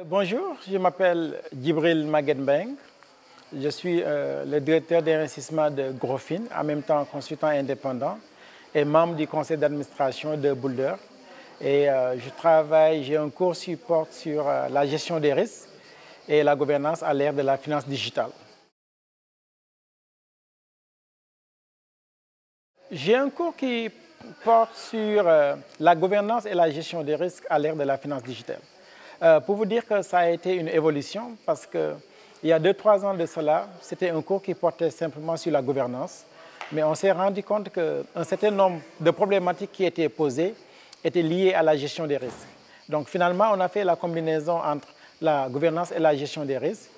Bonjour, je m'appelle Djibril Maguette-Mbengue. Je suis le directeur d'investissement de Grofin, en même temps consultant indépendant et membre du conseil d'administration de Boulder. Et j'ai un cours qui porte sur la gestion des risques et la gouvernance à l'ère de la finance digitale. J'ai un cours qui porte sur la gouvernance et la gestion des risques à l'ère de la finance digitale. Pour vous dire que ça a été une évolution parce qu'il y a 2-3 ans de cela, c'était un cours qui portait simplement sur la gouvernance, mais on s'est rendu compte qu'un certain nombre de problématiques qui étaient posées étaient liées à la gestion des risques. Donc finalement, on a fait la combinaison entre la gouvernance et la gestion des risques.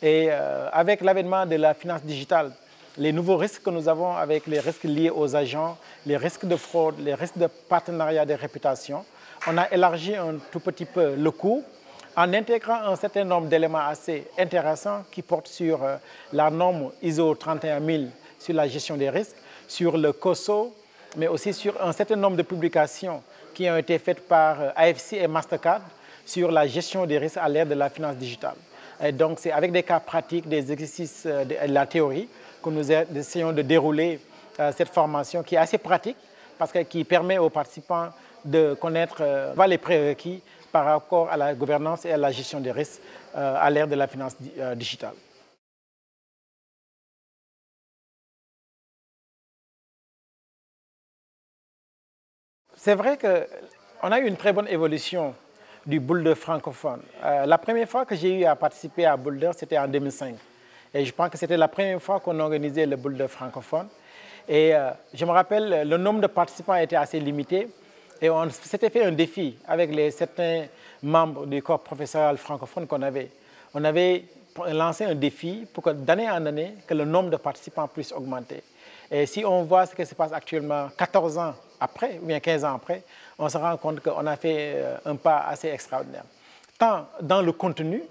Et avec l'avènement de la finance digitale, les nouveaux risques que nous avons avec les risques liés aux agents, les risques de fraude, les risques de partenariat de réputation, on a élargi un tout petit peu le cours en intégrant un certain nombre d'éléments assez intéressants qui portent sur la norme ISO 31000 sur la gestion des risques, sur le COSO, mais aussi sur un certain nombre de publications qui ont été faites par AFC et Mastercard sur la gestion des risques à l'ère de la finance digitale. Et donc c'est avec des cas pratiques, des exercices de la théorie que nous essayons de dérouler cette formation qui est assez pratique parce qui permet aux participants de connaître les prérequis par rapport à la gouvernance et à la gestion des risques à l'ère de la finance digitale. C'est vrai qu'on a eu une très bonne évolution du Boulder francophone. La première fois que j'ai eu à participer à Boulder, c'était en 2005. Et je pense que c'était la première fois qu'on organisait le Boulder francophone. Et je me rappelle, le nombre de participants était assez limité. Et on s'était fait un défi avec certains membres du corps professoral francophone qu'on avait. On avait lancé un défi pour que d'année en année, que le nombre de participants puisse augmenter. Et si on voit ce qui se passe actuellement, 14 ans après, ou bien 15 ans après, on se rend compte qu'on a fait un pas assez extraordinaire. Tant dans le contenu,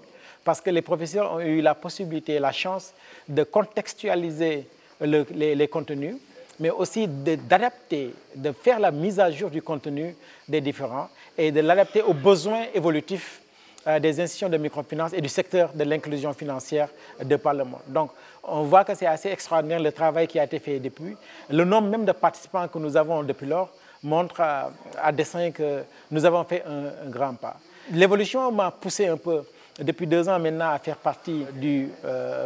parce que les professeurs ont eu la possibilité, la chance de contextualiser les contenus, mais aussi d'adapter, de faire la mise à jour du contenu des différents et de l'adapter aux besoins évolutifs des institutions de microfinance et du secteur de l'inclusion financière de par le monde. Donc, on voit que c'est assez extraordinaire le travail qui a été fait depuis. Le nombre même de participants que nous avons depuis lors montre à dessein que nous avons fait un grand pas. L'évolution m'a poussé un peu depuis 2 ans maintenant à faire partie du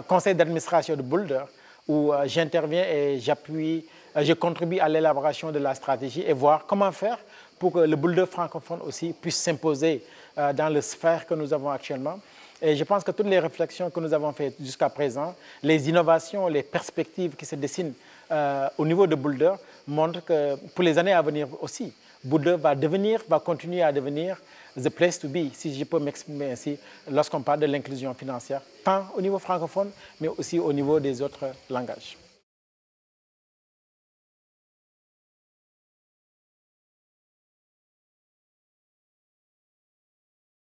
conseil d'administration de Boulder où j'interviens et je contribue à l'élaboration de la stratégie et voir comment faire pour que le Boulder francophone aussi puisse s'imposer dans le sphère que nous avons actuellement. Et je pense que toutes les réflexions que nous avons faites jusqu'à présent, les innovations, les perspectives qui se dessinent au niveau de Boulder montrent que pour les années à venir aussi, Boulder va continuer à devenir the place to be, si je peux m'exprimer ainsi, lorsqu'on parle de l'inclusion financière, tant au niveau francophone, mais aussi au niveau des autres langages.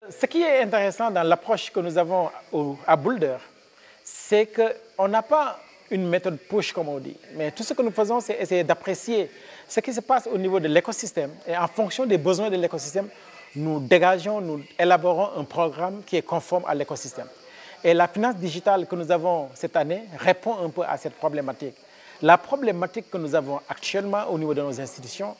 Ce qui est intéressant dans l'approche que nous avons à Boulder, c'est qu'on n'a pas une méthode push, comme on dit, mais tout ce que nous faisons, c'est essayer d'apprécier ce qui se passe au niveau de l'écosystème. Et en fonction des besoins de l'écosystème, nous élaborons un programme qui est conforme à l'écosystème. Et la finance digitale que nous avons cette année répond un peu à cette problématique. La problématique que nous avons actuellement au niveau de nos institutions,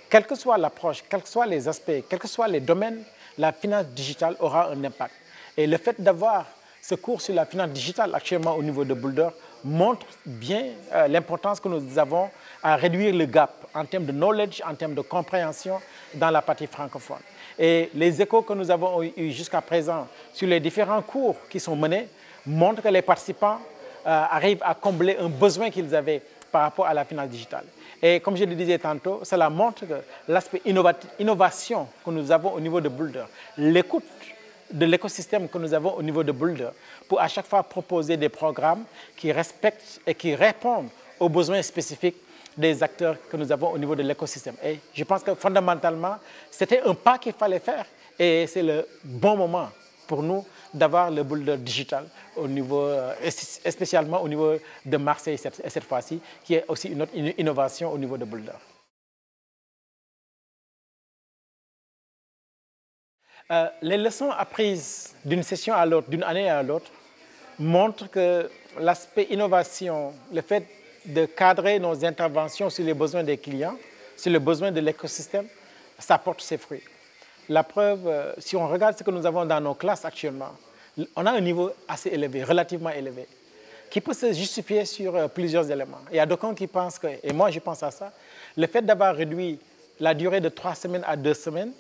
quelle que soit l'approche, quels que soient les aspects, quels que soient les domaines, la finance digitale aura un impact. Et le fait d'avoir ce cours sur la finance digitale actuellement au niveau de Boulder montre bien l'importance que nous avons à réduire le gap en termes de knowledge, en termes de compréhension dans la partie francophone. Et les échos que nous avons eus jusqu'à présent sur les différents cours qui sont menés montrent que les participants arrivent à combler un besoin qu'ils avaient par rapport à la finance digitale. Et comme je le disais tantôt, cela montre que l'aspect innovation que nous avons au niveau de Boulder, l'écoute de l'écosystème que nous avons au niveau de Boulder, pour à chaque fois proposer des programmes qui respectent et qui répondent aux besoins spécifiques des acteurs que nous avons au niveau de l'écosystème. Et je pense que fondamentalement, c'était un pas qu'il fallait faire et c'est le bon moment pour nous d'avoir le Boulder digital au niveau, spécialement au niveau de Marseille cette fois-ci, qui est aussi une autre innovation au niveau de Boulder. Les leçons apprises d'une session à l'autre, d'une année à l'autre, montre que l'aspect innovation, le fait de cadrer nos interventions sur les besoins des clients, sur les besoins de l'écosystème, ça porte ses fruits. La preuve, si on regarde ce que nous avons dans nos classes actuellement, on a un niveau assez élevé, relativement élevé, qui peut se justifier sur plusieurs éléments. Il y a d'aucuns qui pensent que, et moi je pense à ça, le fait d'avoir réduit la durée de 3 semaines à 2 semaines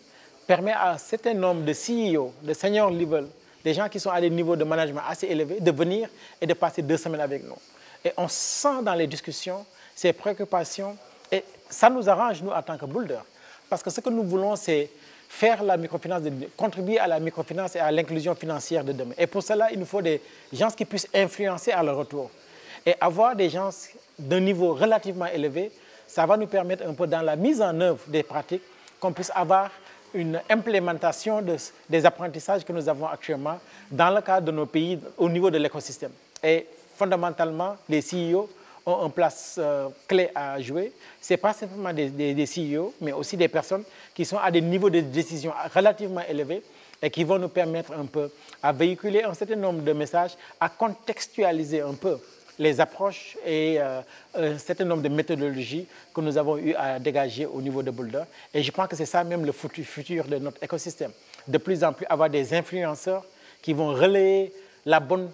permet à un certain nombre de CEO, de senior level, des gens qui sont à des niveaux de management assez élevés, de venir et de passer 2 semaines avec nous. Et on sent dans les discussions ces préoccupations, et ça nous arrange, nous, en tant que Boulder. Parce que ce que nous voulons, c'est faire la microfinance, contribuer à la microfinance et à l'inclusion financière de demain. Et pour cela, il nous faut des gens qui puissent influencer à leur retour. Et avoir des gens d'un niveau relativement élevé, ça va nous permettre un peu dans la mise en œuvre des pratiques, qu'on puisse avoir une implémentation des apprentissages que nous avons actuellement dans le cadre de nos pays au niveau de l'écosystème. Et fondamentalement, les CEO ont une place clé à jouer. Ce n'est pas simplement des CEO, mais aussi des personnes qui sont à des niveaux de décision relativement élevés et qui vont nous permettre un peu à véhiculer un certain nombre de messages, à contextualiser un peu les approches et un certain nombre de méthodologies que nous avons eu à dégager au niveau de Boulder. Et je pense que c'est ça même le futur de notre écosystème. De plus en plus avoir des influenceurs qui vont relayer la bonne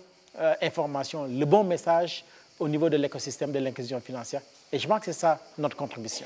information, le bon message au niveau de l'écosystème de l'inclusion financière. Et je pense que c'est ça notre contribution.